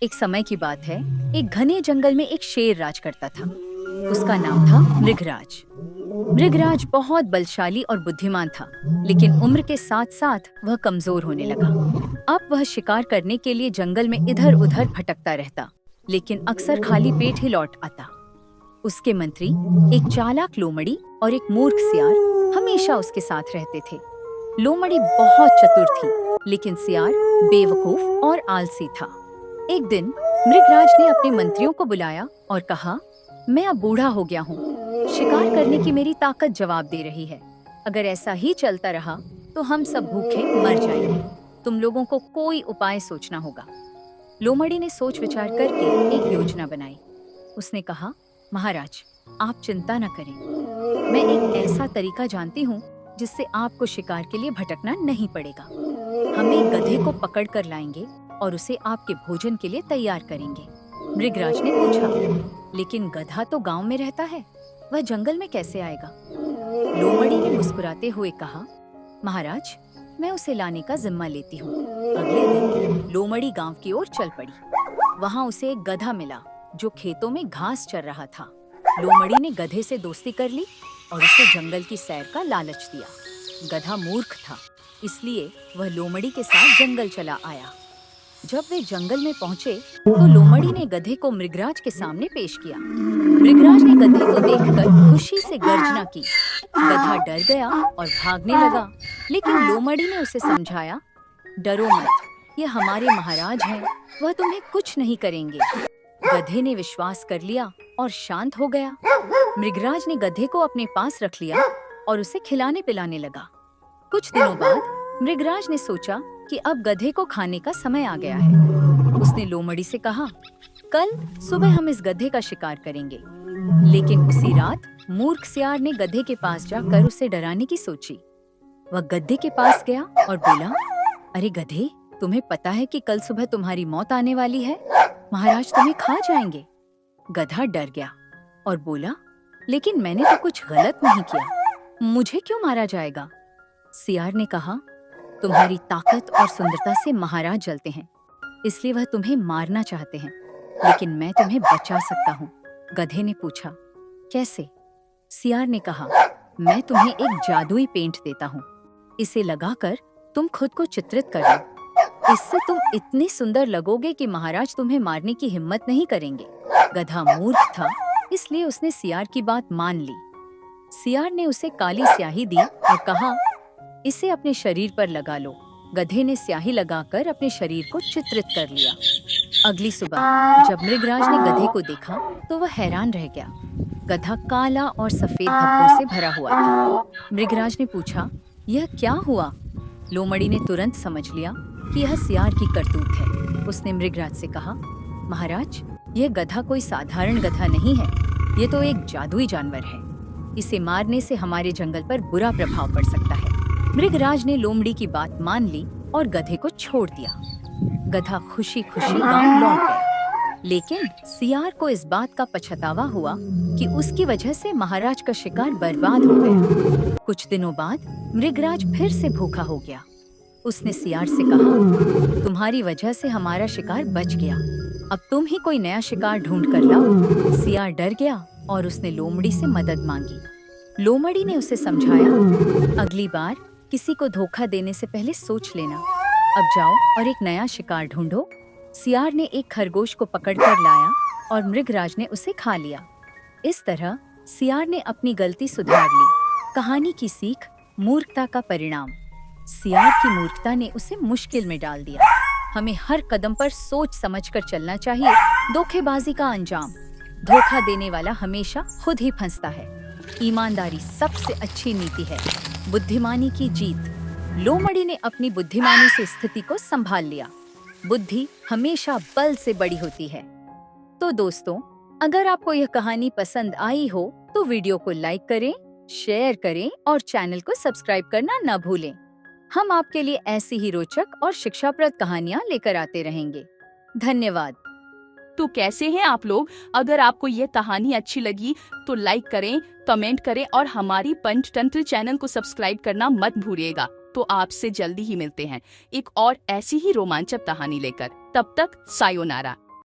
एक समय की बात है। एक घने जंगल में एक शेर राज करता था। उसका नाम था मृगराज। मृगराज बहुत बलशाली और बुद्धिमान था, लेकिन उम्र के साथ साथ वह कमजोर होने लगा। अब वह शिकार करने के लिए जंगल में इधर उधर भटकता रहता, लेकिन अक्सर खाली पेट ही लौट आता। उसके मंत्री, एक चालाक लोमड़ी और एक मूर्ख सियार, हमेशा उसके साथ रहते थे। लोमड़ी बहुत चतुर थी, लेकिन सियार बेवकूफ और आलसी था। एक दिन मृगराज ने अपने मंत्रियों को बुलाया और कहा, मैं अब बूढ़ा हो गया हूँ। शिकार करने की मेरी ताकत जवाब दे रही है। अगर ऐसा ही चलता रहा तो हम सब भूखे मर जाएंगे। तुम लोगों को कोई उपाय सोचना होगा। लोमड़ी ने सोच विचार करके एक योजना बनाई। उसने कहा, महाराज, आप चिंता न करें। मैं एक ऐसा तरीका जानती हूँ जिससे आपको शिकार के लिए भटकना नहीं पड़ेगा। हम एक गधे को पकड़ कर लाएंगे और उसे आपके भोजन के लिए तैयार करेंगे। मृगराज ने पूछा, लेकिन गधा तो गांव में रहता है, वह जंगल में कैसे आएगा? लोमड़ी ने मुस्कुराते हुए कहा, महाराज, मैं उसे लाने का जिम्मा लेती हूँ। अगले दिन लोमड़ी गांव की ओर चल पड़ी। वहां उसे एक गधा मिला जो खेतों में घास चर रहा था। लोमड़ी ने गधे से दोस्ती कर ली और उसे जंगल की सैर का लालच दिया। गधा मूर्ख था, इसलिए वह लोमड़ी के साथ जंगल चला आया। जब वे जंगल में पहुंचे तो लोमड़ी ने गधे को मृगराज के सामने पेश किया। मृगराज ने गधे को देखकर खुशी से गर्जना की। गधा डर गया और भागने लगा, लेकिन लोमड़ी ने उसे समझाया, डरो मत, ये हमारे महाराज हैं, वह तुम्हें कुछ नहीं करेंगे। गधे ने विश्वास कर लिया और शांत हो गया। मृगराज ने गधे को अपने पास रख लिया और उसे खिलाने पिलाने लगा। कुछ दिनों बाद मृगराज ने सोचा कि अब गधे को खाने का समय आ गया है। उसने लोमड़ी से कहा, कल सुबह हम इस गधे का शिकार करेंगे। लेकिन उसी रात मूर्ख सियार ने गधे के पास जाकर उसे डराने की सोची। वह गधे के पास गया और बोला, अरे गधे, तुम्हें पता है कि कल सुबह तुम्हारी मौत आने वाली है, महाराज तुम्हें खा जाएंगे। गधा डर गया और बोला, लेकिन मैंने तो कुछ गलत नहीं किया, मुझे क्यों मारा जाएगा? सियार ने कहा, तुम्हारी ताकत और सुंदरता से महाराज जलते हैं, इसलिए वह तुम्हें मारना चाहते हैं, लेकिन मैं तुम्हें बचा सकता हूँ। गधे ने पूछा, कैसे? सियार ने कहा, मैं तुम्हें एक जादुई पेंट देता हूँ, इसे लगाकर तुम खुद को चित्रित कर लो। इससे तुम इतने सुंदर लगोगे कि महाराज तुम्हें मारने की हिम्मत नहीं करेंगे। गधा मूर्ख था, इसलिए उसने सियार की बात मान ली। सियार ने उसे काली स्याही दी और कहा, इसे अपने शरीर पर लगा लो। गधे ने स्याही लगाकर अपने शरीर को चित्रित कर लिया। अगली सुबह जब मृगराज ने गधे को देखा तो वह हैरान रह गया। गधा काला और सफेद धब्बों से भरा हुआ था। मृगराज ने पूछा, यह क्या हुआ? लोमड़ी ने तुरंत समझ लिया कि यह सियार की करतूत है। उसने मृगराज से कहा, महाराज, यह गधा कोई साधारण गधा नहीं है, ये तो एक जादुई जानवर है। इसे मारने से हमारे जंगल पर बुरा प्रभाव पड़ सकता है। मृगराज ने लोमड़ी की बात मान ली और गधे को छोड़ दिया। गधा खुशी खुशी गांव लौट गया, लेकिन सियार को इस बात का पछतावा हुआ कि उसकी वजह से महाराज का शिकार बर्बाद हो गया। कुछ दिनों बाद मृगराज फिर से भूखा हो गया। उसने सियार से कहा, तुम्हारी वजह से हमारा शिकार बच गया, अब तुम ही कोई नया शिकार ढूंढ कर लाओ। सियार डर गया और उसने लोमड़ी से मदद मांगी। लोमड़ी ने उसे समझाया, अगली बार किसी को धोखा देने से पहले सोच लेना। अब जाओ और एक नया शिकार ढूंढो। सियार ने एक खरगोश को पकड़कर लाया और मृगराज ने उसे खा लिया। इस तरह सियार ने अपनी गलती सुधार ली। कहानी की सीख, मूर्खता का परिणाम। सियार की मूर्खता ने उसे मुश्किल में डाल दिया। हमें हर कदम पर सोच समझकर चलना चाहिए। धोखेबाजी का अंजाम, धोखा देने वाला हमेशा खुद ही फंसता है। ईमानदारी सबसे अच्छी नीति है। बुद्धिमानी की जीत। लोमड़ी ने अपनी बुद्धिमानी से स्थिति को संभाल लिया। बुद्धि हमेशा बल से बड़ी होती है। तो दोस्तों, अगर आपको यह कहानी पसंद आई हो तो वीडियो को लाइक करें, शेयर करें और चैनल को सब्सक्राइब करना न भूलें। हम आपके लिए ऐसी ही रोचक और शिक्षाप्रद कहानियाँ लेकर आते रहेंगे। धन्यवाद। तो कैसे हैं आप लोग? अगर आपको ये कहानी अच्छी लगी तो लाइक करें, कमेंट करें और हमारी पंचतंत्र चैनल को सब्सक्राइब करना मत भूलिएगा। तो आपसे जल्दी ही मिलते हैं एक और ऐसी ही रोमांचक कहानी लेकर। तब तक सायोनारा।